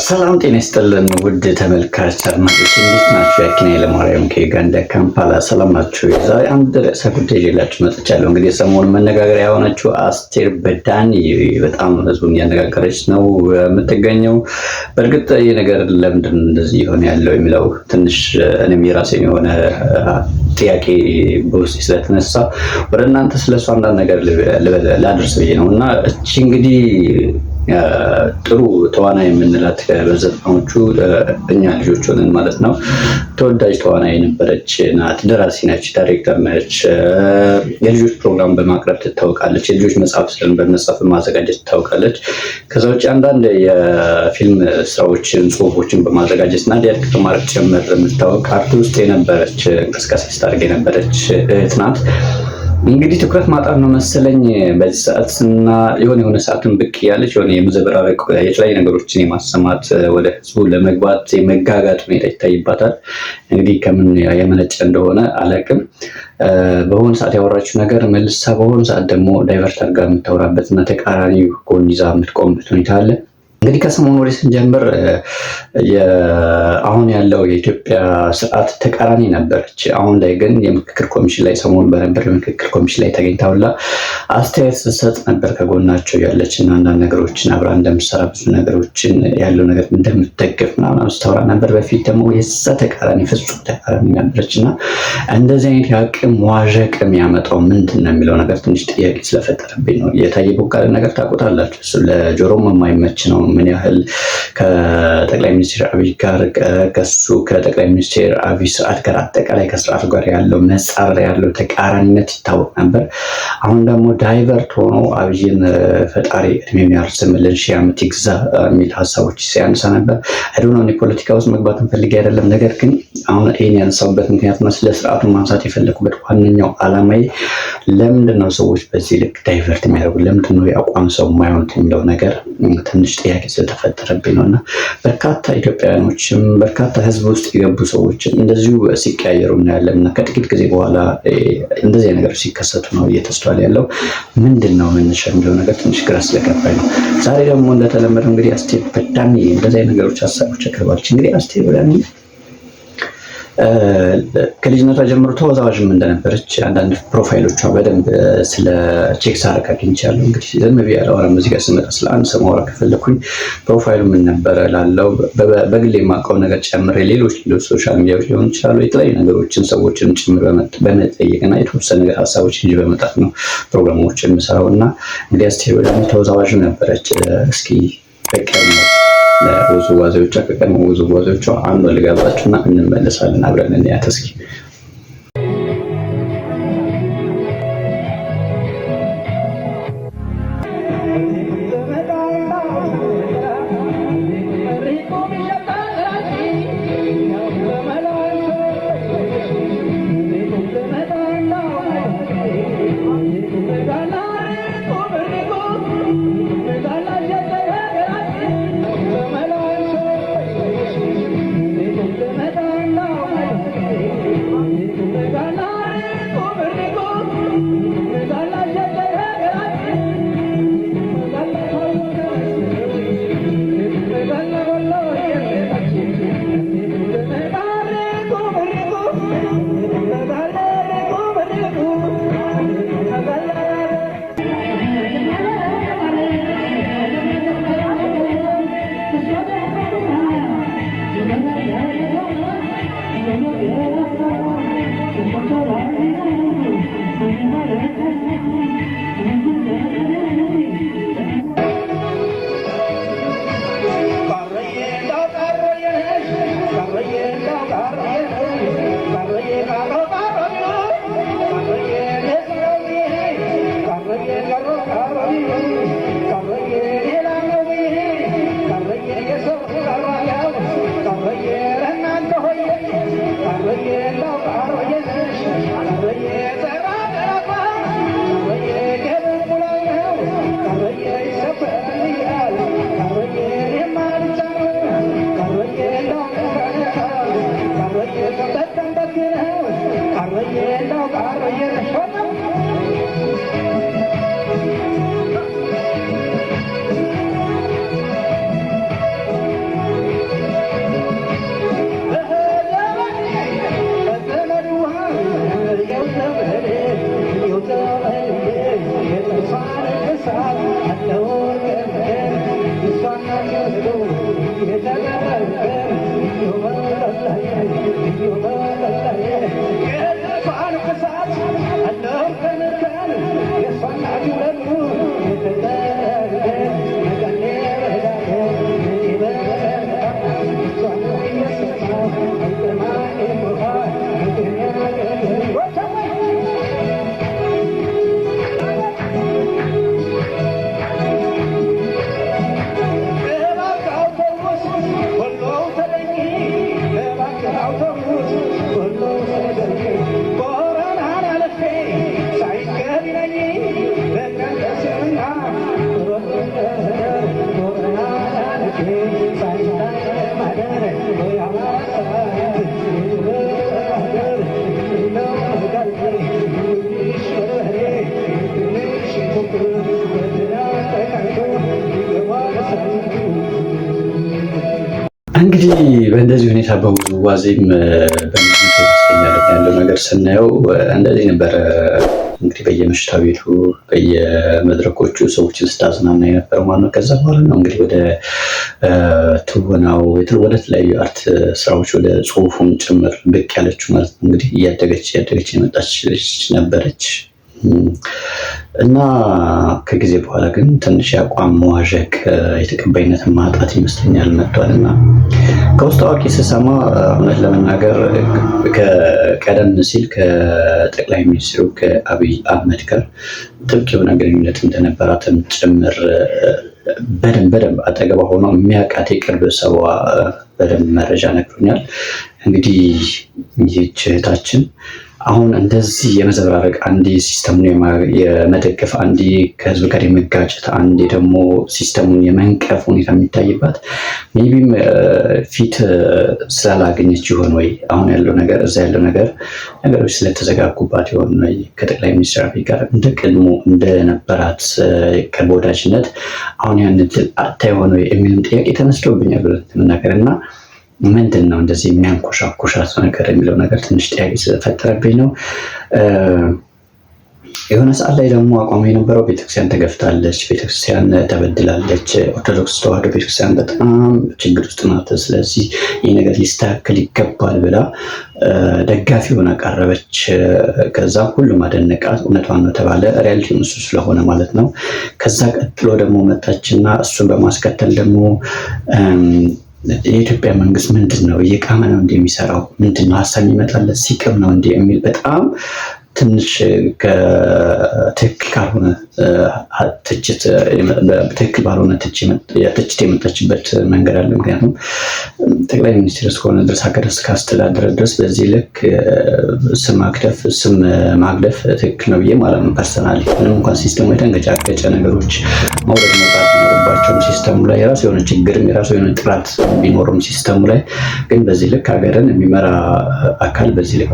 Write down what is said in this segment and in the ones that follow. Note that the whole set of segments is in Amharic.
ሰላም ጤና ይስጥልን ውድ ተመልካች አድማጮች እንዴት ናችሁ? ያኪና ለማርያም ከዩጋንዳ ካምፓላ ሰላም ናችሁ? ዛሬ አንድ ርዕሰ ጉዳይ ይዤላችሁ መጥቻለሁ። እንግዲህ ሰሞኑን መነጋገሪያ የሆነችው አስቴር በዳኒ በጣም ህዝቡን እያነጋገረች ነው የምትገኘው። በእርግጥ ይህ ነገር ለምንድን እንደዚህ ይሆን ያለው የሚለው ትንሽ እኔም የራሴን የሆነ ጥያቄ በውስጤ ስለተነሳ ወደ እናንተ ስለሷ አንዳንድ ነገር ላድርስ ብዬ ነው እና እቺ እንግዲህ ጥሩ ተዋናይ የምንላት በዘጠናዎቹ እኛ ልጆች ሆነን ማለት ነው ተወዳጅ ተዋናይ የነበረች ናት። ደራሲ ነች፣ ዳይሬክተር ነች። የልጆች ፕሮግራም በማቅረብ ትታወቃለች። የልጆች መጽሐፍ በመጻፍ በማዘጋጀት ትታወቃለች። ከዛ ውጭ አንዳንድ የፊልም ስራዎችን፣ ጽሁፎችን በማዘጋጀት እና ዳይሬክት በማድረግ ጭምር የምትታወቅ አርት ውስጥ የነበረች እንቅስቃሴ ስታደርግ የነበረች እህት ናት። እንግዲህ ትኩረት ማጣት ነው መሰለኝ በዚህ ሰዓት እና የሆነ ሰዓትን ብቅ ያለች የሆነ የመዘበራረቅ የተለያዩ ነገሮችን የማሰማት ወደ ህዝቡ ለመግባት የመጋጋጥ ሁኔታ ይታይባታል። እንግዲህ ከምን የመነጨ እንደሆነ አላውቅም። በሆነ ሰዓት ያወራችው ነገር መልሳ በሆነ ሰዓት ደግሞ ዳይቨርት አድርጋ የምታወራበት እና ተቃራኒ ጎን ይዛ የምትቆምበት ሁኔታ አለ። እንግዲህ ከሰሞኑ ወደ ስንጀምር አሁን ያለው የኢትዮጵያ ስርዓት ተቃራኒ ነበረች። አሁን ላይ ግን የምክክር ኮሚሽን ላይ ሰሞኑ በነበር የምክክር ኮሚሽን ላይ ተገኝታውላ አስተያየት ስትሰጥ ነበር። ከጎናቸው ያለች እና አንዳንድ ነገሮችን አብራ እንደምትሰራ ብዙ ነገሮችን ያለው ነገር እንደምትደግፍ ምናምን ስታወራ ነበር። በፊት ደግሞ የዛ ተቃራኒ ፍጹም ተቃራኒ ነበረች እና እንደዚህ አይነት የአቅም ዋዠቅ የሚያመጣው ምንድን ነው የሚለው ነገር ትንሽ ጥያቄ ስለፈጠረብኝ ነው። የታየ ቦጋለ ነገር ታውቁታላችሁ። እሱ ለጆሮም የማይመች ነው። ምን ያህል ከጠቅላይ ሚኒስትር አብይ ጋር ከጠቅላይ ሚኒስትር አብይ ስርዓት ጋር አጠቃላይ ከስርዓቱ ጋር ያለው መጻረር ያለው ተቃራኒነት ይታወቅ ነበር። አሁን ደግሞ ዳይቨርት ሆኖ አብይን ፈጣሪ እድሜውን ያርዝምልን ሺህ ዓመት ይግዛ የሚል ሀሳቦች ሲያነሳ ነበር። አይዶን ፖለቲካ ውስጥ መግባት እንፈልግ አይደለም። ነገር ግን አሁን ይህን ያነሳውበት ምክንያት ነው ስለ ስርዓቱ ማንሳት የፈለኩበት ዋነኛው ዓላማዬ ለምንድን ነው ሰዎች በዚህ ልክ ዳይቨርት የሚያደርጉ ለምንድን ነው የአቋም ሰው የማይሆኑት የሚለው ነገር ትንሽ ጥያቄ ስለተፈጠረብኝ ነው እና በርካታ ኢትዮጵያውያኖችም በርካታ ህዝብ ውስጥ የገቡ ሰዎችን እንደዚሁ ሲቀያየሩ እናያለን እና ከጥቂት ጊዜ በኋላ እንደዚህ ነገሮች ሲከሰቱ ነው እየተስተዋለ ያለው። ምንድን ነው መነሻ የሚለው ነገር ትንሽ ግራ ስለገባኝ ነው። ዛሬ ደግሞ እንደተለመደው እንግዲህ አስቴር በዳኒ እንደዚህ ነገሮች ሀሳቦች ያቀርባለች። እንግዲህ አስቴር በዳኒ ከልጅነቷ ጀምሮ ተወዛዋዥም እንደነበረች አንዳንድ ፕሮፋይሎቿ በደንብ ስለ ቼክ ሳረግ አግኝቻለሁ። እንግዲህ ዝም ብዬ አላወራም። እዚህ ጋር ስመጣ ስለ አንድ ሰው ማውራት ከፈለኩኝ ፕሮፋይሉ ምን ነበረ ላለው በግሌ የማውቀው ነገር ጨምሬ ሌሎች ሶሻል ሚዲያዎች ሊሆኑ ይችላሉ የተለያዩ ነገሮችን ሰዎችን ጭምር በመጠየቅና የተወሰነ ነገር ሀሳቦች እንጂ በመጣት ነው ፕሮግራሞችን የምሰራው እና እንግዲህ አስቴር በዳኒ ተወዛዋዥ ነበረች። እስኪ በቀኝ ለውዝዋዜዎቿ ከቀድሞ ውዝዋዜዎቿ አንዱ ልጋብዛችሁና እንመለሳለን አብረን እንያት እስኪ። እንግዲህ በእንደዚህ ሁኔታ በውዝዋዜም በሙዚቃ ያለው ነገር ስናየው እንደዚህ ነበረ። እንግዲህ በየምሽታ ቤቱ በየመድረኮቹ ሰዎችን ስታዝናና የነበረው ማለት ነው። ከዛ በኋላ ነው እንግዲህ ወደ ትወናው ወደ ተለያዩ አርት ስራዎች ወደ ጽሁፉም ጭምር ብቅ ያለችው ማለት ነው። እንግዲህ እያደገች የመጣች ነበረች እና ከጊዜ በኋላ ግን ትንሽ የአቋም መዋዠቅ የተቀባይነት ማጣት ይመስለኛል መጥቷል። እና ከውስጥ አዋቂ ስሰማ እውነት ለመናገር ቀደም ሲል ከጠቅላይ ሚኒስትሩ ከአብይ አህመድ ጋር ጥብቅ የሆነ ግንኙነት እንደነበራትም ጭምር በደንብ አጠገቧ ሆኖ የሚያውቃት የቅርብ ሰዋ በደንብ መረጃ ነግሮኛል። እንግዲህ ይህች እህታችን አሁን እንደዚህ የመዘበራረቅ አንዴ ሲስተሙን የመደገፍ አንዴ ከህዝብ ጋር የመጋጨት አንዴ ደግሞ ሲስተሙን የመንቀፍ ሁኔታ የሚታይባት ሜይቢም ፊት ስላላገኘች ይሆን ወይ አሁን ያለው ነገር እዛ ያለው ነገሮች ስለተዘጋጉባት ይሆን ወይ ከጠቅላይ ሚኒስትር አብይ ጋር እንደ ቀድሞ እንደነበራት ቅርብ ወዳጅነት አሁን ያንን አታ የሆነ ወይ የሚልም ጥያቄ ተነስቶብኛል ብለን መናገር እና ምንድን ነው እንደዚህ የሚያንኮሻኮሻት ነገር የሚለው ነገር ትንሽ ጥያቄ ስለፈጠረብኝ ነው። የሆነ ሰዓት ላይ ደግሞ አቋም የነበረው ቤተክርስቲያን ተገፍታለች፣ ቤተክርስቲያን ተበድላለች፣ ኦርቶዶክስ ተዋህዶ ቤተክርስቲያን በጣም ችግር ውስጥ ናት፣ ስለዚህ ይህ ነገር ሊስተካከል ይገባል ብላ ደጋፊ ሆና ቀረበች። ከዛ ሁሉም አደነቃት፣ እውነቷን ነው ተባለ። ሪያሊቲ እሱ ስለሆነ ማለት ነው። ከዛ ቀጥሎ ደግሞ መጣችና እሱን በማስከተል ደግሞ የኢትዮጵያ መንግስት ምንድን ነው እየቃመ ነው እንደሚሰራው ምንድን ነው ሀሳብ ይመጣለት ሲቅም ነው እንደ የሚል በጣም ትንሽ ከትክክል ካልሆነ ትክክል ባልሆነ ትችት የመጣችበት መንገድ አለ። ምክንያቱም ጠቅላይ ሚኒስትር እስከሆነ ድረስ ሀገር እስካስተዳደረ ድረስ በዚህ ልክ ስም ማግደፍ ትክክል ነው ብዬ ማለት ነው ፐርሰናሊ። ምንም እንኳን ሲስተሙ የተንገጫገጨ ነገሮች መውረድ መውጣት ቢኖርባቸውም ሲስተሙ ላይ የራሱ የሆነ ችግርም የራሱ የሆነ ጥራት ቢኖርም ሲስተሙ ላይ ግን በዚህ ልክ ሀገርን የሚመራ አካል በዚህ ልክ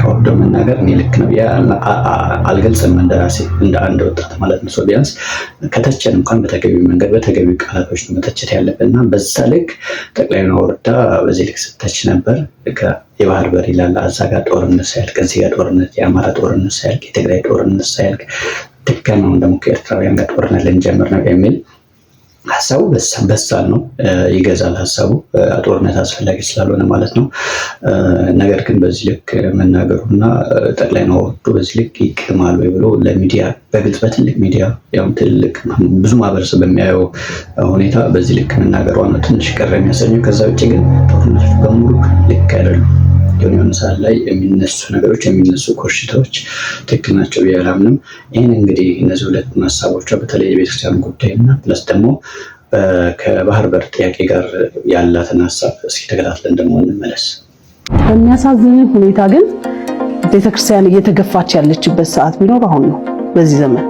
ወርዶ መናገር እኔ ልክ ነው አልገልጽም እንደራሴ እንደ አንድ ወጣት ማለት ነው። ቢያንስ ከተቸን እንኳን በተገቢው መንገድ በተገቢው ቃላቶች ነው መተቸት ያለብን እና በዛ ልክ ጠቅላዩን ወርዳ በዚህ ልክ ስተች ነበር። የባህር በር ይላል እዛ ጋር ጦርነት ሳያልቅ እዚህ ጋር ጦርነት፣ የአማራ ጦርነት ሳያልቅ የትግራይ ጦርነት ሳያልቅ ድጋሚውን ደግሞ ከኤርትራውያን ጋር ጦርነት ልንጀምር ነው የሚል ሀሳቡ በሳል ነው፣ ይገዛል ሀሳቡ ጦርነት አስፈላጊ ስላልሆነ ማለት ነው። ነገር ግን በዚህ ልክ መናገሩና ጠቅላይ ነው ወርዶ በዚህ ልክ ይቅማል ወይ ብሎ ለሚዲያ በግልጽ በትልቅ ሚዲያ ያው ትልቅ ብዙ ማህበረሰብ በሚያየው ሁኔታ በዚህ ልክ መናገሯ ነው ትንሽ ቀረ የሚያሰኘው። ከዛ ውጭ ግን ጦርነቶች በሙሉ ልክ አይደሉም። የሆነ ሰዓት ላይ የሚነሱ ነገሮች የሚነሱ ኮሽታዎች ትክክል ናቸው ብዬ አላምንም። ይህን እንግዲህ እነዚህ ሁለት ሀሳቦቿ በተለይ የቤተክርስቲያን ጉዳይና ፕለስ ደግሞ ከባህር በር ጥያቄ ጋር ያላትን ሀሳብ እስኪ ተከታትለን ደግሞ እንመለስ። በሚያሳዝን ሁኔታ ግን ቤተክርስቲያን እየተገፋች ያለችበት ሰዓት ቢኖር አሁን ነው። በዚህ ዘመን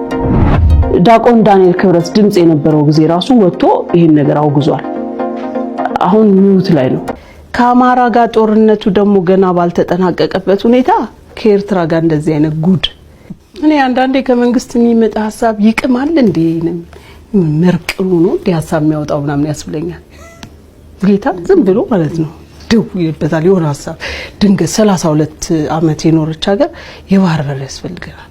ዲያቆን ዳንኤል ክብረት ድምጽ የነበረው ጊዜ ራሱ ወጥቶ ይህን ነገር አውግዟል። አሁን ሚውት ላይ ነው። ከአማራ ጋር ጦርነቱ ደግሞ ገና ባልተጠናቀቀበት ሁኔታ ከኤርትራ ጋር እንደዚህ አይነት ጉድ እኔ አንዳንዴ ከመንግስት የሚመጣ ሀሳብ ይቅማል እንዴ መርቅሉ ነው እንዴ ሀሳብ የሚያወጣው ምናምን ያስብለኛል። ጌታ ዝም ብሎ ማለት ነው ደው ይበታል የሆነ ሀሳብ ድንገት 32 አመት የኖረች ሀገር የባህር በር ያስፈልገናል።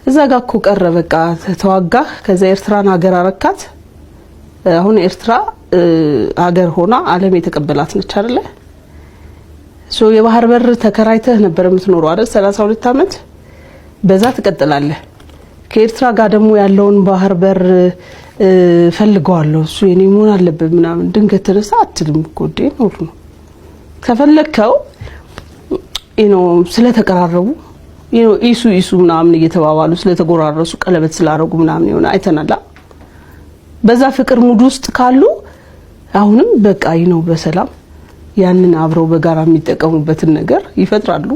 እዛ ጋር እኮ ቀረ በቃ ተዋጋ። ከዛ ኤርትራን ሀገር አረካት። አሁን ኤርትራ ሀገር ሆና ዓለም የተቀበላት ነች አይደለ? የባህር በር ተከራይተህ ነበር የምትኖረው አይደል 32 አመት። በዛ ትቀጥላለህ። ከኤርትራ ጋር ደግሞ ያለውን ባህር በር ፈልገዋለሁ እሱ የኔ መሆን አለበት ምናምን ድንገት ተነሳ አትልም እኮ ነው ነው ከፈለከው ስለተቀራረቡ ኢሱ ምናምን እየተባባሉ ስለተጎራረሱ ቀለበት ስላረጉ ምናምን ይሆነ አይተናላ። በዛ ፍቅር ሙድ ውስጥ ካሉ አሁንም በቃ በሰላም ያንን አብረው በጋራ የሚጠቀሙበትን ነገር ይፈጥራሉ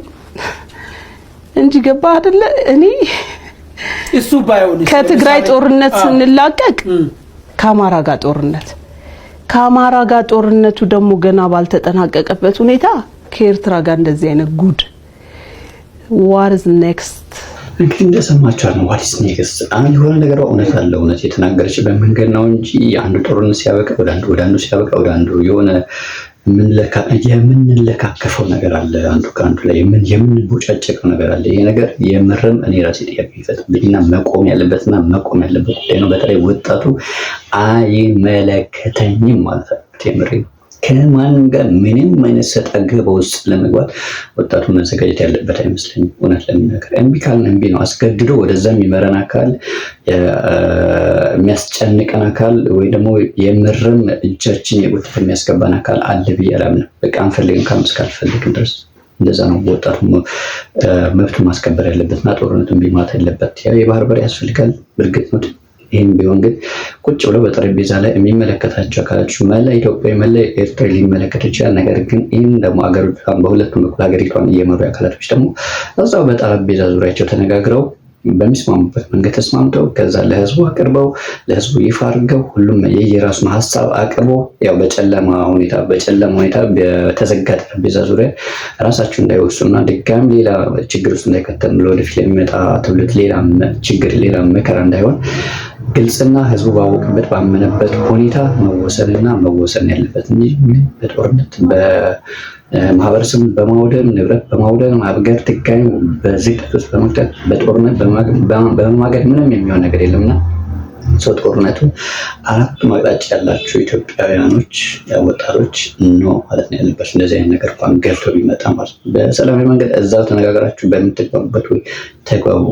እንጂ ገባ አይደለ? እኔ እሱ ባይሆን ከትግራይ ጦርነት ስንላቀቅ ከአማራ ጋር ጦርነት ከአማራ ጋር ጦርነቱ ደግሞ ገና ባልተጠናቀቀበት ሁኔታ ከኤርትራ ጋር እንደዚህ አይነት ጉድ what is next እንግዲህ እንደሰማችኋት ነው ዋትስ ኔክስት አንድ የሆነ ነገር እውነት አለ እውነት የተናገረችበት መንገድ ነው እንጂ አንዱ ጦርነት ሲያበቃ ወደ አንዱ ሲያበቃ ወደ አንዱ የሆነ የምንለካከፈው ነገር አለ አንዱ ከአንዱ ላይ የምንቦጫጨቀው ነገር አለ ይሄ ነገር የምርም እኔ ራሴ ጥያቄ ይፈጥብኝና መቆም ያለበት ጉዳይ ነው በተለይ ወጣቱ አይመለከተኝም ማለት ነው የምሬ ከማን ጋር ምንም አይነት ሰጣ ገባ ውስጥ ለመግባት ወጣቱ መዘጋጀት ያለበት አይመስለኝም እውነት ለምናገር እምቢ ካልን እምቢ ነው አስገድዶ ወደዛ የሚመረን አካል የሚያስጨንቀን አካል ወይ ደግሞ የምርም እጃችን የጎትተ የሚያስገባን አካል አለ ብዬ አላምንም በቃ አንፈልግም ካልፈልግን ድረስ እንደዛ ነው ወጣቱ መብቱ ማስከበር ያለበትና ጦርነቱን ቢማት ያለበት ያው የባህር በር ያስፈልጋል እርግጥ ነው ይሄን ቢሆን ግን ቁጭ ብለው በጠረጴዛ ላይ የሚመለከታቸው አካላችሁ መላ ኢትዮጵያ መላ ኤርትራ ሊመለከት ይችላል ነገር ግን ይሄን ደግሞ አገሪቷን በሁለቱም በኩል ሀገሪቷን እየመሩ አካላቶች ደግሞ እዛው በጠረጴዛ ዙሪያቸው ተነጋግረው በሚስማሙበት መንገድ ተስማምተው ከዛ ለህዝቡ አቅርበው ለህዝቡ ይፋ አድርገው ሁሉም የየራሱን ሀሳብ አቅርበው ያው በጨለማ ሁኔታ በተዘጋ ጠረጴዛ ዙሪያ ራሳቸው እንዳይወሱና ድጋሚ ሌላ ችግር ውስጥ እንዳይከተም ወደፊት ለሚመጣ ትውልድ ሌላ ችግር ሌላ መከራ እንዳይሆን ግልጽና ህዝቡ ባወቀበት ባመነበት ሁኔታ መወሰን ያለበት እንጂ በጦርነት በማህበረሰብ በማውደም ንብረት በማውደም ሀገር ድጋሚ በዝቅጠት ውስጥ በመክተት በጦርነት በመማገድ ምንም የሚሆን ነገር የለምና ሰው ጦርነቱ አራቱም አቅጣጫ ያላችሁ ኢትዮጵያውያኖች ወጣቶች ነው ማለት ነው ያለባችሁ እንደዚህ አይነት ነገር እንኳን ገብቶ ቢመጣ ማለት በሰላማዊ መንገድ እዛው ተነጋግራችሁ በምትግባቡበት ወይ ተግባቡ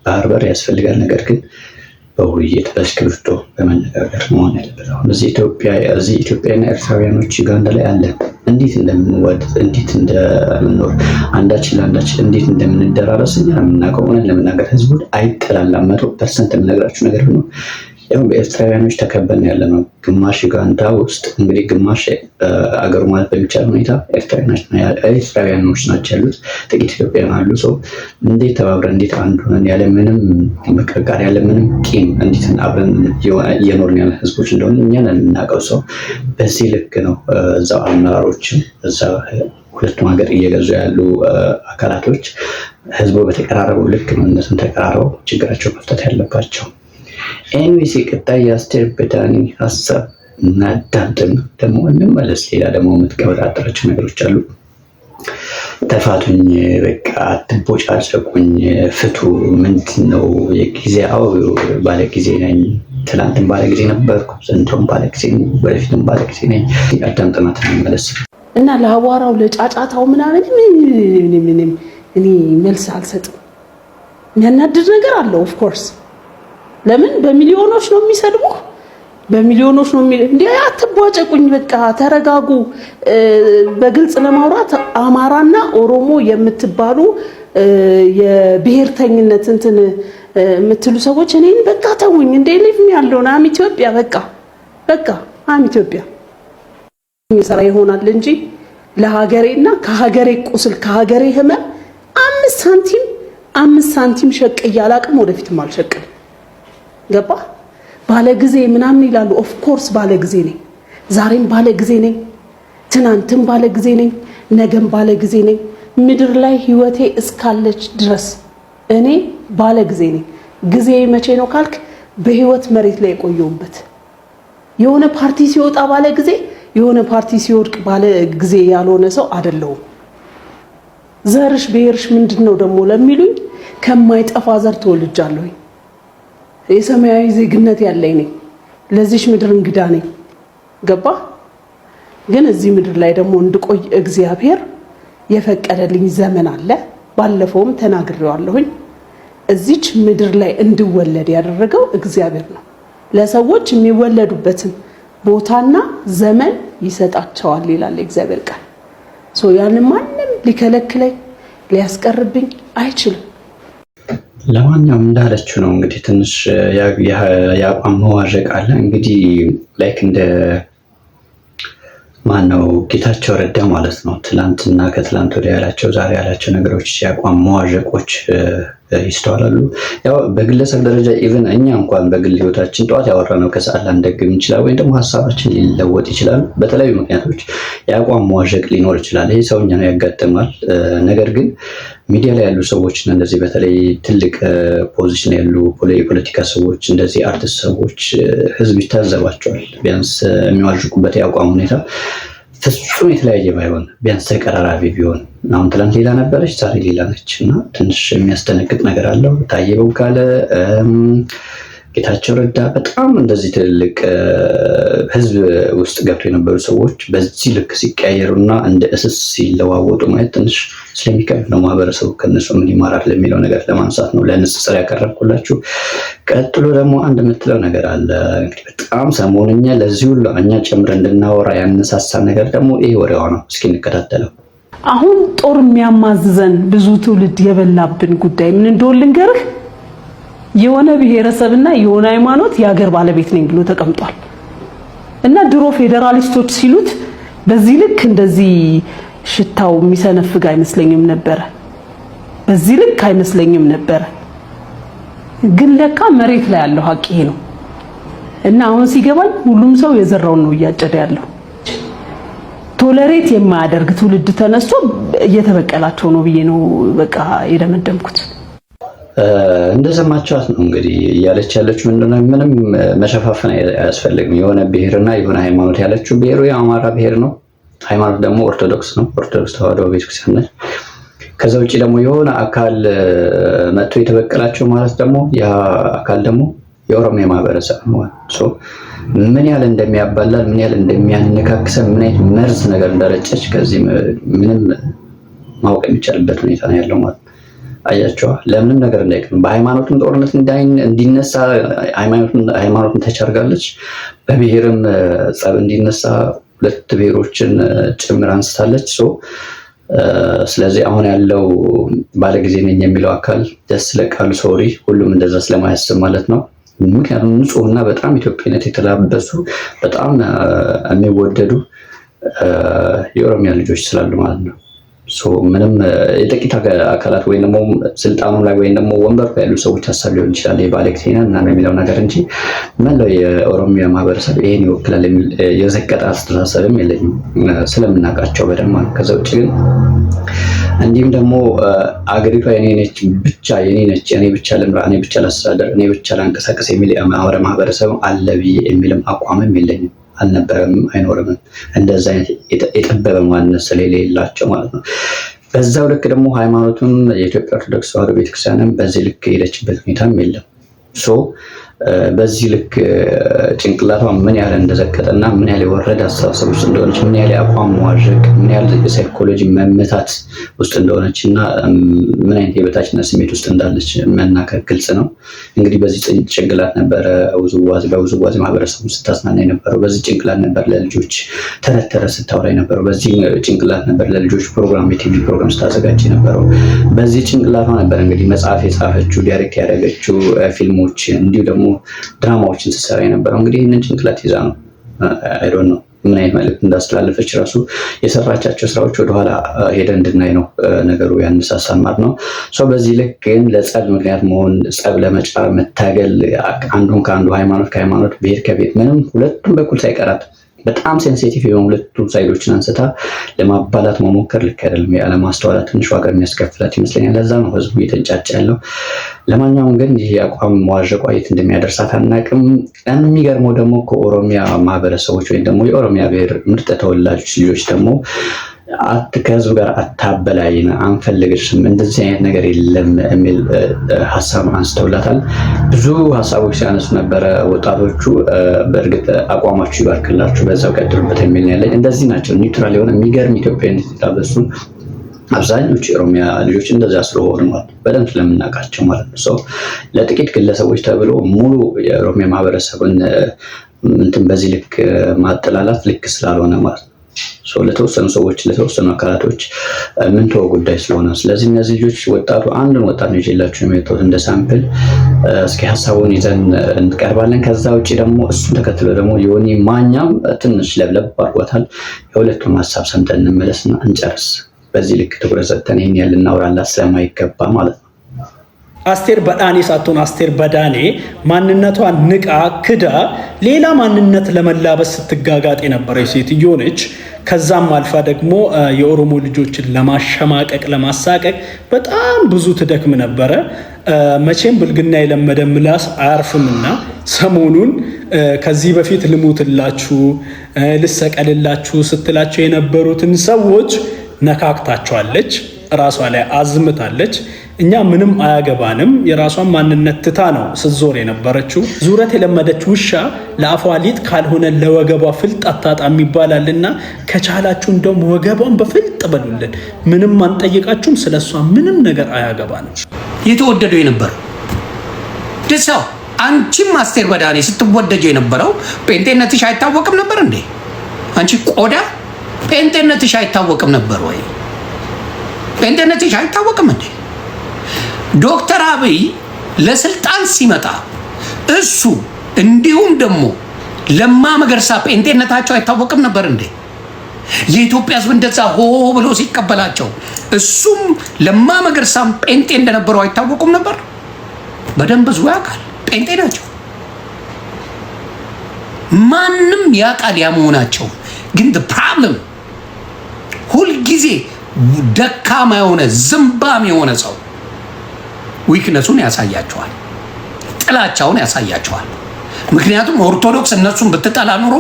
ባህር በር ያስፈልጋል ነገር ግን በውይይት በስክሪፕቶ በመነጋገር መሆን ያለበት አሁን እዚህ ኢትዮጵያና ኤርትራውያኖች ዩጋንዳ ላይ አለ እንዴት እንደምንወድ እንዴት እንደምንኖር አንዳችን ለአንዳችን እንዴት እንደምንደራረስ እኛ የምናውቀው ሆነን ለመናገር ህዝቡ አይጠላላም 100% የምነግራችሁ ነገር ነው ያው በኤርትራውያኖች ተከበን ያለ ነው ግማሽ ዩጋንዳ ውስጥ እንግዲህ ግማሽ አገሩ ማለት በሚቻል ሁኔታ ኤርትራውያኖች ናቸው ያሉት ጥቂት ኢትዮጵያውያን አሉ ሰው እንዴት ተባብረን እንዴት አንድ ሆነን ያለ ምንም መቀቃር ያለ ምንም ቂም እንዴት አብረን እየኖርን ያለ ህዝቦች እንደሆነ እኛ የምናውቀው ሰው በዚህ ልክ ነው እዛው አመራሮችም እዛው ሁለቱም ሀገር እየገዙ ያሉ አካላቶች ህዝቡ በተቀራረበው ልክ ነው እነሱም ተቀራርበው ችግራቸው መፍታት ያለባቸው ኤኒዌይስ ቀጣይ የአስቴር በዳኒ ሀሳብ እናዳምጥና ደግሞ እንመለስ ሌላ ደግሞ የምትቀበጣጠራቸው ነገሮች አሉ ተፋቱኝ በቃ አትቦጫጨቁኝ ፍቱ ምንድነው የጊዜው ባለጊዜ ነኝ ትላንትም ባለጊዜ ነበርኩ ዘንድሮም ባለጊዜ ነኝ ወደፊትም ባለጊዜ ነኝ አዳምጥና እንመለስ እና ለአቧራው ለጫጫታው ምናምን እኔ መልስ አልሰጥም የሚያናድድ ነገር አለው ኦፍ ኮርስ ለምን በሚሊዮኖች ነው የሚሰድቡ በሚሊዮኖች ነው እንዴ አትቧጨቁኝ በቃ ተረጋጉ በግልጽ ለማውራት አማራና ኦሮሞ የምትባሉ የብሔርተኝነት እንትን የምትሉ ሰዎች እኔን በቃ ተውኝ እንዴ ሊቭ ያለው ናም ኢትዮጵያ በቃ አም ኢትዮጵያ የሚሰራ ይሆናል እንጂ ለሀገሬና ከሀገሬ ቁስል ከሀገሬ ህመም 5 ሳንቲም ሸቅ ያላቅም ወደፊትም አልሸቅም ገባ ባለጊዜ ምናምን ይላሉ ኦፍ ኮርስ ባለጊዜ ነኝ ዛሬም ባለጊዜ ነኝ ትናንትም ባለጊዜ ነኝ ነገም ባለጊዜ ነኝ ምድር ላይ ህይወቴ እስካለች ድረስ እኔ ባለጊዜ ነኝ ጊዜ መቼ ነው ካልክ በህይወት መሬት ላይ የቆየውበት የሆነ ፓርቲ ሲወጣ ባለጊዜ የሆነ ፓርቲ ሲወድቅ ባለጊዜ ያልሆነ ሰው አይደለም ዘርሽ ብሔርሽ ምንድነው ደግሞ ለሚሉኝ ከማይጠፋ ዘር ተወልጃለሁ የሰማያዊ ዜግነት ያለኝ ነኝ ለዚህ ምድር እንግዳ ነኝ ገባ ግን እዚህ ምድር ላይ ደግሞ እንድቆይ እግዚአብሔር የፈቀደልኝ ዘመን አለ ባለፈውም ተናግሬዋለሁኝ እዚች ምድር ላይ እንድወለድ ያደረገው እግዚአብሔር ነው ለሰዎች የሚወለዱበትን ቦታና ዘመን ይሰጣቸዋል ይላል እግዚአብሔር ቃል ያን ማንም ሊከለክለኝ ሊያስቀርብኝ አይችልም ለማንኛውም እንዳለችው ነው እንግዲህ ትንሽ የአቋም መዋዠቅ አለ እንግዲህ ላይክ እንደ ማነው ጌታቸው ረዳ ማለት ነው። ትላንትና ከትላንት ወዲያ ያላቸው ዛሬ ያላቸው ነገሮች የአቋም መዋዠቆች ይስተዋላሉ። ያው በግለሰብ ደረጃ ኢቭን እኛ እንኳን በግል ህይወታችን ጠዋት ያወራነው ከሰዓት ላንደግም ይችላል፣ ወይም ደግሞ ሀሳባችን ሊለወጥ ይችላል። በተለያዩ ምክንያቶች የአቋም መዋዠቅ ሊኖር ይችላል። ይሄ ሰውኛ ነው፣ ያጋጥማል። ነገር ግን ሚዲያ ላይ ያሉ ሰዎች እና እንደዚህ በተለይ ትልቅ ፖዚሽን ያሉ የፖለቲካ ሰዎች፣ እንደዚህ አርቲስት ሰዎች ህዝብ ይታዘባቸዋል። ቢያንስ የሚዋዥቁበት የአቋም ሁኔታ ፍጹም የተለያየ ባይሆን ቢያንስ ተቀራራቢ ቢሆን፣ አሁን ትላንት ሌላ ነበረች፣ ዛሬ ሌላ ነች እና ትንሽ የሚያስደነግጥ ነገር አለው። ታዬ ቦጋለ፣ ጌታቸው ረዳ በጣም እንደዚህ ትልልቅ ህዝብ ውስጥ ገብቶ የነበሩ ሰዎች በዚህ ልክ ሲቀያየሩና እንደ እስስ ሲለዋወጡ ማየት ትንሽ ስለሚከብድ ነው። ማህበረሰቡ ከነሱ ምን ይማራል የሚለው ነገር ለማንሳት ነው ለንጽጽር ያቀረብኩላችሁ። ቀጥሎ ደግሞ አንድ የምትለው ነገር አለ። እንግዲህ በጣም ሰሞኑኛ ለዚህ ሁሉ እኛ ጨምረ እንድናወራ ያነሳሳ ነገር ደግሞ ይሄ ወሬዋ ነው። እስኪ እንከታተለው። አሁን ጦር የሚያማዝዘን ብዙ ትውልድ የበላብን ጉዳይ ምን እንደሆነ ልንገርህ። የሆነ ብሔረሰብና የሆነ ሃይማኖት የሀገር ባለቤት ነኝ ብሎ ተቀምጧል እና ድሮ ፌዴራሊስቶች ሲሉት በዚህ ልክ እንደዚህ ሽታው የሚሰነፍግ አይመስለኝም ነበረ። በዚህ ልክ አይመስለኝም ነበረ። ግን ለካ መሬት ላይ ያለው ሀቅ ይሄ ነው እና አሁን ሲገባኝ ሁሉም ሰው የዘራውን ነው እያጨደ ያለው። ቶለሬት የማያደርግ ትውልድ ተነስቶ እየተበቀላቸው ነው ብዬ ነው በቃ የደመደምኩት። እንደሰማችኋት ነው እንግዲህ እያለች ያለችው ምንድነው? ምንም መሸፋፈን አያስፈልግም። የሆነ ብሔርና የሆነ ሃይማኖት ያለችው ብሔሩ የአማራ ብሔር ነው፣ ሃይማኖት ደግሞ ኦርቶዶክስ ነው፣ ኦርቶዶክስ ተዋሕዶ ቤተክርስቲያን ነች። ከዛ ውጭ ደግሞ የሆነ አካል መጥቶ የተበቀላቸው ማለት ደግሞ ያ አካል ደግሞ የኦሮሚያ ማህበረሰብ ነው። ምን ያህል እንደሚያባላል፣ ምን ያህል እንደሚያነካክሰን፣ ምን አይነት መርዝ ነገር እንደረጨች ከዚህ ምንም ማወቅ የሚቻልበት ሁኔታ ነው ያለው ማለት ነው። አያቸዋ ለምንም ነገር እንዳይቀር በሃይማኖትም ጦርነት እንዲነሳ ሃይማኖትን ተቻርጋለች። በብሔርም ጸብ እንዲነሳ ሁለት ብሔሮችን ጭምር አንስታለች። ስለዚህ አሁን ያለው ባለጊዜ ነኝ የሚለው አካል ደስ ለቃሉ ሶሪ ሁሉም እንደዛ ስለማያስብ ማለት ነው። ምክንያቱም ንጹህና በጣም ኢትዮጵያነት የተላበሱ በጣም የሚወደዱ የኦሮሚያ ልጆች ስላሉ ማለት ነው። ምንም የጥቂት አካላት ወይም ደግሞ ስልጣኑ ላይ ወይም ደግሞ ወንበሩ ላይ ያሉ ሰዎች ሀሳብ ሊሆን ይችላል የባለጊዜና እና የሚለው ነገር እንጂ መላው የኦሮሚያ ማህበረሰብ ይሄን ይወክላል የሚል የዘቀጠ አስተሳሰብም የለኝም ስለምናውቃቸው በደንብ ማለት። ከዛ ውጭ ግን እንዲሁም ደግሞ አገሪቷ የኔ ነች ብቻ የኔ ነች፣ እኔ ብቻ ልምራ፣ እኔ ብቻ ላስተዳደር፣ እኔ ብቻ ላንቀሳቀስ የሚል የአማራ ማህበረሰብ አለ ብዬ የሚልም አቋምም የለኝም። አልነበረም፣ አይኖርም። እንደዛ አይነት የጠበበ ማንነት ስለሌላቸው ማለት ነው። በዛው ልክ ደግሞ ሃይማኖቱም የኢትዮጵያ ኦርቶዶክስ ተዋሕዶ ቤተክርስቲያንም በዚህ ልክ የሄደችበት ሁኔታም የለም። በዚህ ልክ ጭንቅላቷ ምን ያህል እንደዘቀጠና ምን ያህል የወረደ አስተሳሰብ ውስጥ እንደሆነች፣ ምን ያህል የአቋም መዋዠቅ፣ ምን ያህል የሳይኮሎጂ መመታት ውስጥ እንደሆነች እና ምን አይነት የበታችነት ስሜት ውስጥ እንዳለች መናገር ግልጽ ነው። እንግዲህ በዚህ ጭንቅላት ነበረ በውዝዋዜ ማህበረሰቡ ስታስናና የነበረው። በዚህ ጭንቅላት ነበር ለልጆች ተረተረ ስታወራ የነበረው። በዚህ ጭንቅላት ነበር ለልጆች ፕሮግራም የቲቪ ፕሮግራም ስታዘጋጅ የነበረው። በዚህ ጭንቅላቷ ነበር እንግዲህ መጽሐፍ የጻፈችው፣ ዳይሬክት ያደረገችው ፊልሞች እንዲሁ ደግሞ ድራማዎችን ስትሰራ የነበረው። እንግዲህ ይህንን ጭንቅላት ይዛ ነው አይ ዶንት ኖ ምን አይነት መልዕክት እንዳስተላለፈች ራሱ የሰራቻቸው ስራዎች ወደኋላ ሄደን እንድናይ ነው ነገሩ ያነሳሳን ማለት ነው። በዚህ ልክ ግን ለጸብ ምክንያት መሆን፣ ጸብ ለመጫር መታገል፣ አንዱን ከአንዱ ሃይማኖት ከሃይማኖት ብሔር ከቤት ምንም ሁለቱም በኩል ሳይቀራት በጣም ሴንሲቲቭ የሆኑ ሁለቱም ሳይዶችን አንስታ ለማባላት መሞከር ልክ አይደለም። ያለማስተዋላት ትንሽ ዋጋ የሚያስከፍላት ይመስለኛል። ለዛ ነው ህዝቡ እየተንጫጫ ያለው። ለማንኛውም ግን ይህ አቋም መዋዠቋ የት እንደሚያደርሳት አናውቅም። የሚገርመው ደግሞ ከኦሮሚያ ማህበረሰቦች ወይም ደግሞ የኦሮሚያ ብሔር ምርጥ ተወላጆች ልጆች ደግሞ ከህዝቡ ጋር አታበላይን፣ አንፈልግሽም፣ እንደዚህ አይነት ነገር የለም የሚል ሀሳብ አንስተውላታል። ብዙ ሀሳቦች ሲያነሱ ነበረ ወጣቶቹ። በእርግጥ አቋማችሁ ይባርክላችሁ፣ በዛው ቀጥሉበት የሚል ያለኝ። እንደዚህ ናቸው ኒውትራል የሆነ የሚገርም ኢትዮጵያዊነት የተላበሱ አብዛኞቹ የኦሮሚያ ልጆች እንደዛ ስለሆኑ ማለት በደንብ ስለምናውቃቸው ማለት ነው። ለጥቂት ግለሰቦች ተብሎ ሙሉ የኦሮሚያ ማህበረሰብን እንትን በዚህ ልክ ማጠላላት ልክ ስላልሆነ ማለት ነው። ለተወሰኑ ሰዎች ለተወሰኑ አካላቶች ምንተው ጉዳይ ስለሆነ ስለዚህ እነዚህ ልጆች ወጣቱ አንድን ወጣት ነው ይዤላችሁ የመጣሁት እንደ ሳምፕል እስኪ ሐሳቡን ይዘን እንቀርባለን። ከዛ ውጪ ደግሞ እሱን ተከትሎ ደግሞ ዮኒ ማኛም ትንሽ ለብለብ አድርጓታል። የሁለቱም ሐሳብ ሰምተን እንመለስና እንጨርስ። በዚህ ልክ ትኩረት ሰጥተን ይሄን ያህል እናወራላት ስለማይገባ ማለት ነው። አስቴር በዳኔ ሳትሆን አስቴር በዳኔ ማንነቷን ንቃ ክዳ ሌላ ማንነት ለመላበስ ስትጋጋጥ የነበረች ሴትዮ ነች። ከዛም አልፋ ደግሞ የኦሮሞ ልጆችን ለማሸማቀቅ ለማሳቀቅ በጣም ብዙ ትደክም ነበረ። መቼም ብልግና የለመደ ምላስ አያርፍምና ሰሞኑን ከዚህ በፊት ልሙትላችሁ ልሰቀልላችሁ ስትላቸው የነበሩትን ሰዎች ነካክታቸዋለች፣ ራሷ ላይ አዝምታለች። እኛ ምንም አያገባንም፣ የራሷን ማንነት ትታ ነው ስትዞር የነበረችው። ዙረት የለመደች ውሻ ለአፏ ሊጥ ካልሆነ ለወገቧ ፍልጥ አታጣም ይባላልና ከቻላችሁ እንደውም ወገቧን በፍልጥ በሉልን። ምንም አንጠይቃችሁም፣ ስለሷ ምንም ነገር አያገባንም። የተወደደው የነበረው ደሳው አንቺም አስቴር በዳኔ ስትወደጀው የነበረው ጴንጤነትሽ አይታወቅም ነበር እንዴ? አንቺ ቆዳ ጴንጤነትሽ አይታወቅም ነበር ወይ? ጴንጤነትሽ አይታወቅም እንዴ? ዶክተር አብይ ለስልጣን ሲመጣ እሱ እንዲሁም ደግሞ ለማ መገርሳ ጴንጤነታቸው አይታወቅም ነበር እንዴ? የኢትዮጵያ ሕዝብ እንደዛ ሆ ብሎ ሲቀበላቸው እሱም ለማ መገርሳም ጴንጤ እንደነበረው አይታወቁም ነበር? በደንብ ህዝቡ ያውቃል፣ ጴንጤ ናቸው። ማንም ያውቃል ያመሆናቸው። ግን ፕሮብለም ሁልጊዜ ደካማ የሆነ ዝምባም የሆነ ሰው ዊክነሱን ያሳያቸዋል፣ ጥላቻውን ያሳያቸዋል። ምክንያቱም ኦርቶዶክስ እነሱን ብትጠላ ኑሮ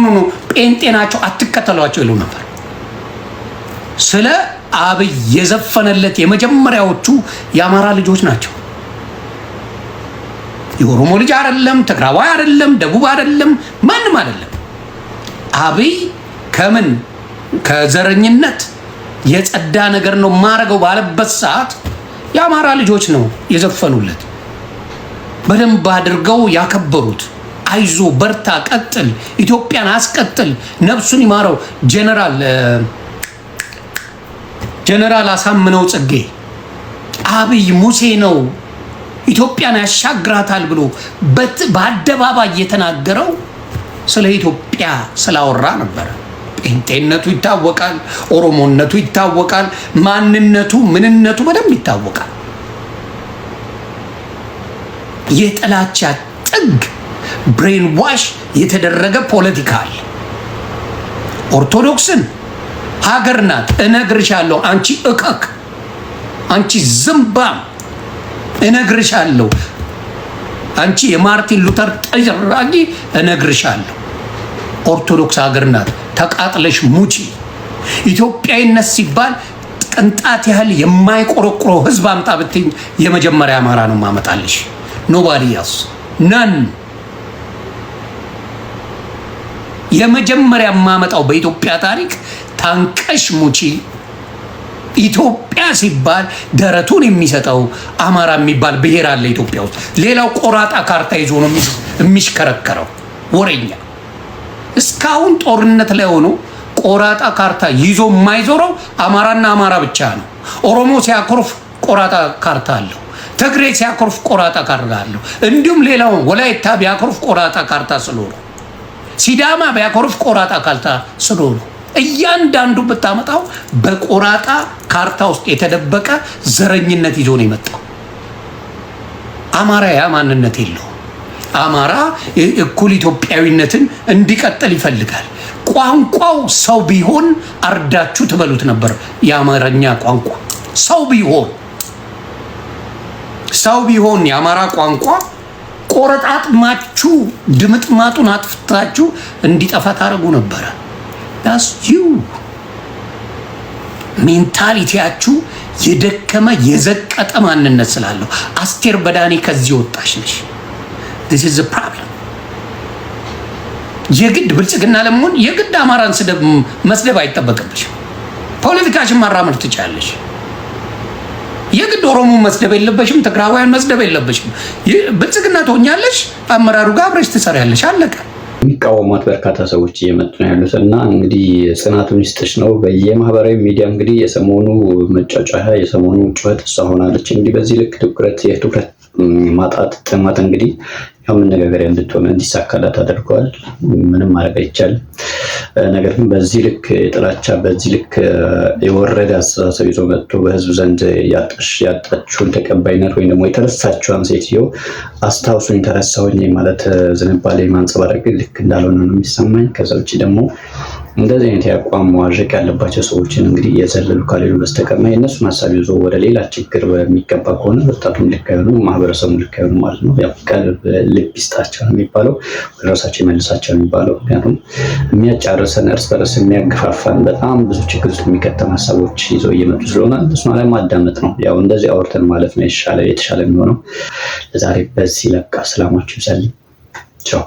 ኖ ጴንጤ ናቸው አትከተሏቸው ይሉ ነበር። ስለ አብይ የዘፈነለት የመጀመሪያዎቹ የአማራ ልጆች ናቸው። የኦሮሞ ልጅ አይደለም፣ ትግራዋይ አይደለም፣ ደቡብ አይደለም፣ ማንም አይደለም። አብይ ከምን ከዘረኝነት የጸዳ ነገር ነው ማረገው ባለበት ሰዓት የአማራ ልጆች ነው የዘፈኑለት፣ በደንብ አድርገው ያከበሩት። አይዞ በርታ፣ ቀጥል፣ ኢትዮጵያን አስቀጥል፣ ነፍሱን ይማረው ጀነራል አሳምነው ጽጌ አብይ ሙሴ ነው ኢትዮጵያን ያሻግራታል ብሎ በአደባባይ የተናገረው ስለ ኢትዮጵያ ስላወራ ነበር። ጴንጤነቱ ይታወቃል፣ ኦሮሞነቱ ይታወቃል፣ ማንነቱ ምንነቱ በደንብ ይታወቃል። የጥላቻ ጥግ ብሬን ዋሽ የተደረገ ፖለቲካ አለ። ኦርቶዶክስን ሀገር ናት እነግርሻለሁ፣ አንቺ እከክ፣ አንቺ ዝምባም እነግርሻለሁ፣ አንቺ የማርቲን ሉተር ጠራጊ እነግርሻለሁ። ኦርቶዶክስ ሀገር ናት፣ ተቃጥለሽ ሙቺ። ኢትዮጵያዊነት ሲባል ቅንጣት ያህል የማይቆረቁረው ህዝብ አምጣ ብትኝ የመጀመሪያ አማራ ነው ማመጣልሽ። ኖባዲ ያስ ነን። የመጀመሪያ ማመጣው በኢትዮጵያ ታሪክ ታንቀሽ ሙቺ። ኢትዮጵያ ሲባል ደረቱን የሚሰጠው አማራ የሚባል ብሔር አለ ኢትዮጵያ ውስጥ። ሌላው ቆራጣ ካርታ ይዞ ነው የሚሽከረከረው ወሬኛ። እስካሁን ጦርነት ላይ ሆኖ ቆራጣ ካርታ ይዞ የማይዞረው አማራና አማራ ብቻ ነው። ኦሮሞ ሲያኮርፍ ቆራጣ ካርታ አለው፣ ትግሬ ሲያኮርፍ ቆራጣ ካርታ አለው። እንዲሁም ሌላው ወላይታ ቢያኮርፍ ቆራጣ ካርታ ስለሆነ፣ ሲዳማ ቢያኮርፍ ቆራጣ ካርታ ስለሆነ፣ እያንዳንዱ ብታመጣው በቆራጣ ካርታ ውስጥ የተደበቀ ዘረኝነት ይዞ ነው የመጣው። አማራ ያ ማንነት የለው። አማራ እኩል ኢትዮጵያዊነትን እንዲቀጥል ይፈልጋል። ቋንቋው ሰው ቢሆን አርዳችሁ ትበሉት ነበር። የአማርኛ ቋንቋ ሰው ቢሆን የአማራ ቋንቋ ቆረጣጥማችሁ ድምጥማጡን አጥፍታችሁ እንዲጠፋ ታደርጉ ነበረ። ዳስ ዩ ሜንታሊቲያችሁ የደከመ የዘቀጠ ማንነት ስላለው አስቴር በዳኔ ከዚህ ወጣሽ ነሽ። this is a problem። የግድ ብልጽግና ለመሆን የግድ አማራን መስደብ አይጠበቅብሽም። ፖለቲካሽን ማራመድ ትችላለሽ። የግድ ኦሮሞ መስደብ የለበሽም፣ ትግራዋያን መስደብ የለበሽም። ብልጽግና ትሆኛለሽ፣ አመራሩ ጋር አብረሽ ትሰሪያለሽ። አለቀ። የሚቃወሟት በርካታ ሰዎች እየመጡ ነው ያሉት እና እንግዲህ ጽናቱን ይስጥሽ ነው። በየማህበራዊ ሚዲያ እንግዲህ የሰሞኑ መጫጫያ የሰሞኑ ጩኸት እሷ ሆናለች። እንግዲህ በዚህ ልክ የትኩረት ማጣት ጥማት እንግዲህ ያው መነጋገሪያ እንድትሆን እንዲሳካላት አድርገዋል። ምንም ማድረግ አይቻልም። ነገር ግን በዚህ ልክ ጥላቻ በዚህ ልክ የወረደ አስተሳሰብ ይዞ መጥቶ በህዝብ ዘንድ ያጣችውን ተቀባይነት ወይም ደግሞ የተረሳችውን ሴትዮ አስታውሱኝ ተረሳሁኝ ማለት ዝንባሌ ማንጸባረቅ ልክ እንዳልሆነ ነው የሚሰማኝ። ከዛ ውጭ ደግሞ እንደዚህ አይነት የአቋም መዋዠቅ ያለባቸው ሰዎችን እንግዲህ እየዘለሉ ካሌሉ በስተቀር የእነሱን ሀሳብ ይዞ ወደ ሌላ ችግር በሚገባ ከሆነ ወጣቱም ልክ አይሆኑ፣ ማህበረሰቡ ልክ አይሆኑ ማለት ነው። ያው ቀልብ ልብ ይስጣቸው ነው የሚባለው፣ ወደ ራሳቸው ይመልሳቸው የሚባለው። ምክንያቱም የሚያጫርሰን እርስ በርስ የሚያገፋፋን በጣም ብዙ ችግር ውስጥ የሚከተም ሀሳቦች ይዘው እየመጡ ስለሆነ እሱን አለማዳመጥ ነው። ያው እንደዚህ አውርተን ማለት ነው የተሻለ የሚሆነው። ለዛሬ በዚህ ለቃ። ሰላማችሁ ይብዛልኝ። ቻው።